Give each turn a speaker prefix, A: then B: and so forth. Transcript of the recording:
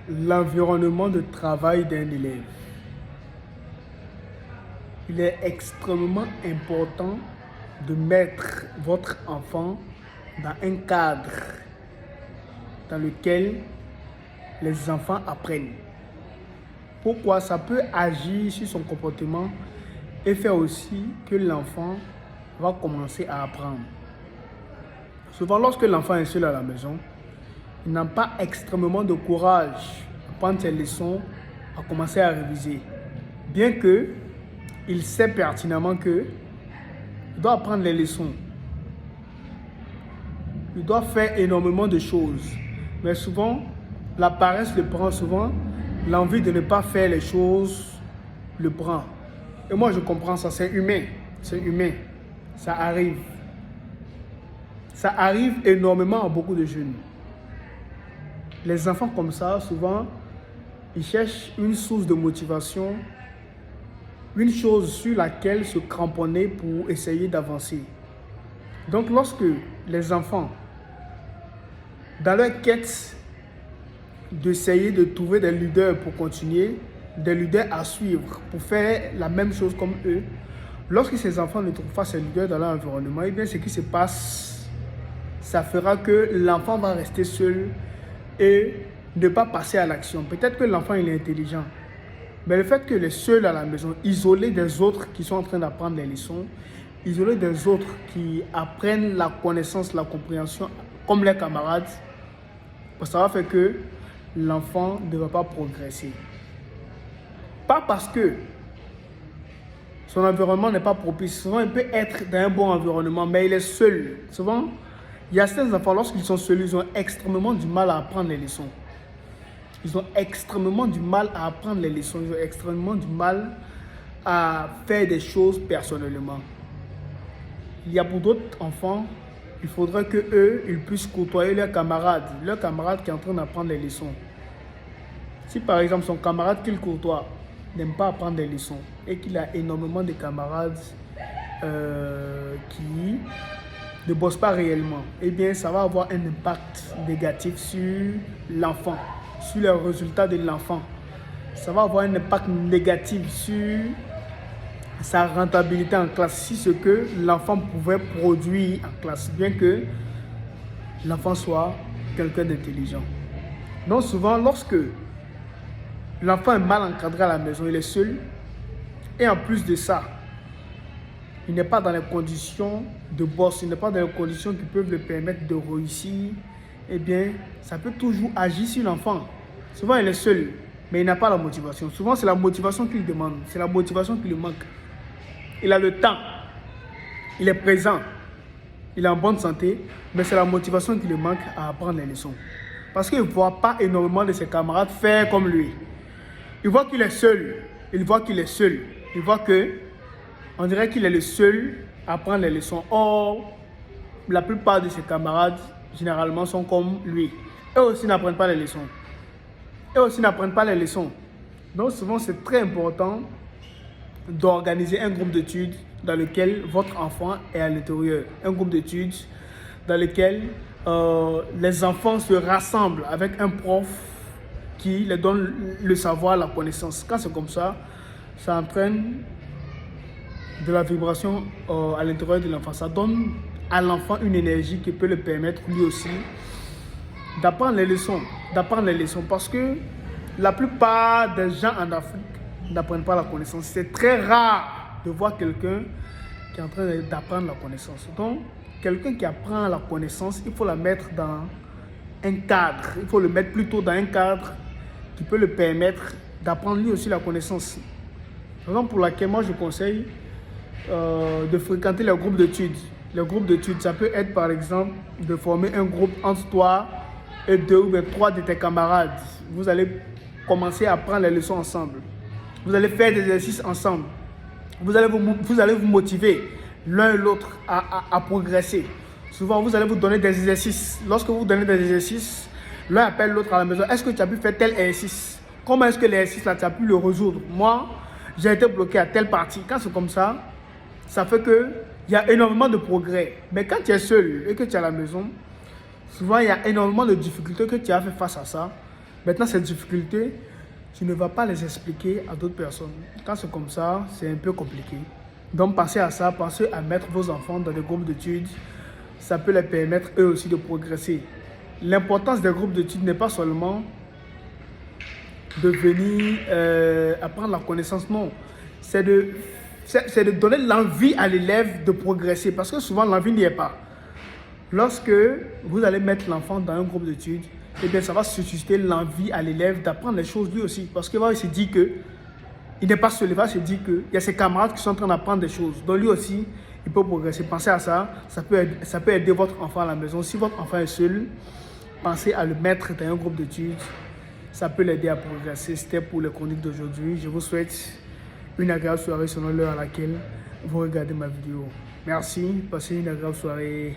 A: l'environnement de travail d'un élève. Il est extrêmement important de mettre votre enfant dans un cadre dans lequel les enfants apprennent. Pourquoi? Ça peut agir sur son comportement et faire aussi que l'enfant va commencer à apprendre. Souvent, lorsque l'enfant est seul à la maison, il n'a pas extrêmement de courage à prendre ses leçons, à commencer à réviser. Bien que il sait pertinemment qu'il doit apprendre les leçons. Il doit faire énormément de choses. Mais souvent, la paresse le prend, souvent l'envie de ne pas faire les choses le prend. Et moi, je comprends ça, c'est humain. C'est humain. Ça arrive. Ça arrive énormément à beaucoup de jeunes. Les enfants comme ça, souvent, ils cherchent une source de motivation, une chose sur laquelle se cramponner pour essayer d'avancer. Donc, lorsque les enfants, dans leur quête d'essayer de trouver des leaders pour continuer, des leaders à suivre, pour faire la même chose comme eux, lorsque ces enfants ne trouvent pas ces leaders dans leur environnement, et bien ce qui se passe, ça fera que l'enfant va rester seul et ne pas passer à l'action. Peut-être que l'enfant il est intelligent, mais le fait qu'il est seul à la maison, isolé des autres qui sont en train d'apprendre les leçons, isolé des autres qui apprennent la connaissance, la compréhension comme les camarades, ça va faire que l'enfant ne va pas progresser. Pas parce que son environnement n'est pas propice. Souvent, il peut être dans un bon environnement, mais il est seul. Souvent, il y a certains enfants, lorsqu'ils sont seuls, ils ont extrêmement du mal à apprendre les leçons. Ils ont extrêmement du mal à apprendre les leçons. Ils ont extrêmement du mal à faire des choses personnellement. Il y a pour d'autres enfants, il faudrait qu'eux, ils puissent côtoyer leurs camarades qui sont en train d'apprendre les leçons. Si par exemple son camarade qu'il côtoie n'aime pas apprendre les leçons et qu'il a énormément de camarades qui ne bossent pas réellement, eh bien ça va avoir un impact négatif sur l'enfant, sur les résultats de l'enfant. Ça va avoir un impact négatif sur sa rentabilité en classe, si ce que l'enfant pouvait produire en classe, bien que l'enfant soit quelqu'un d'intelligent. Donc souvent, lorsque l'enfant est mal encadré à la maison, il est seul, et en plus de ça, il n'est pas dans les conditions de boss, il n'est pas dans les conditions qui peuvent le permettre de réussir, eh bien, ça peut toujours agir sur l'enfant. Souvent, il est seul, mais il n'a pas la motivation. Souvent, c'est la motivation qu'il demande, c'est la motivation qui lui manque. Il a le temps, il est présent, il est en bonne santé, mais c'est la motivation qui lui manque à apprendre les leçons. Parce qu'il ne voit pas énormément de ses camarades faire comme lui. Il voit qu'il est seul, il voit que, on dirait qu'il est le seul à apprendre les leçons. Or, la plupart de ses camarades, généralement, sont comme lui. Eux aussi n'apprennent pas les leçons. Donc souvent, c'est très important d'organiser un groupe d'études dans lequel votre enfant est à l'intérieur. Un groupe d'études dans lequel les enfants se rassemblent avec un prof qui leur donne le savoir, la connaissance. Quand c'est comme ça, ça entraîne de la vibration à l'intérieur de l'enfant. Ça donne à l'enfant une énergie qui peut le permettre lui aussi d'apprendre les leçons. Parce que la plupart des gens en Afrique n'apprennent pas la connaissance. C'est très rare de voir quelqu'un qui est en train d'apprendre la connaissance. Donc, quelqu'un qui apprend la connaissance, il faut la mettre dans un cadre. Il faut le mettre plutôt dans un cadre qui peut le permettre d'apprendre lui aussi la connaissance. Raison pour laquelle moi je conseille de fréquenter les groupes d'études. Les groupes d'études, ça peut être par exemple de former un groupe entre toi et 2 ou 3 de tes camarades. Vous allez commencer à apprendre les leçons ensemble. Vous allez faire des exercices ensemble. Vous allez vous motiver l'un et l'autre à progresser. Souvent, vous allez vous donner des exercices. Lorsque vous donnez des exercices, l'un appelle l'autre à la maison. Est-ce que tu as pu faire tel exercice? Comment est-ce que l'exercice là, tu as pu le résoudre? Moi, j'ai été bloqué à telle partie. Quand c'est comme ça, ça fait qu'il y a énormément de progrès. Mais quand tu es seul et que tu es à la maison, souvent, il y a énormément de difficultés que tu as fait face à ça. Maintenant, ces difficultés, tu ne vas pas les expliquer à d'autres personnes. Quand c'est comme ça, c'est un peu compliqué. Donc, pensez à ça, pensez à mettre vos enfants dans des groupes d'études. Ça peut les permettre eux aussi de progresser. L'importance des groupes d'études n'est pas seulement de venir apprendre la connaissance, non. C'est de donner l'envie à l'élève de progresser, parce que souvent l'envie n'y est pas. Lorsque vous allez mettre l'enfant dans un groupe d'études, eh bien, ça va susciter l'envie à l'élève d'apprendre les choses lui aussi, parce qu'il va se dire que il n'est pas seul, il va se dire qu'il y a ses camarades qui sont en train d'apprendre des choses. Donc lui aussi, il peut progresser. Pensez à ça, ça peut aider votre enfant à la maison. Si votre enfant est seul, pensez à le mettre dans un groupe d'études. Ça peut l'aider à progresser. C'était pour les chroniques d'aujourd'hui. Je vous souhaite une agréable soirée selon l'heure à laquelle vous regardez ma vidéo. Merci, passez une agréable soirée.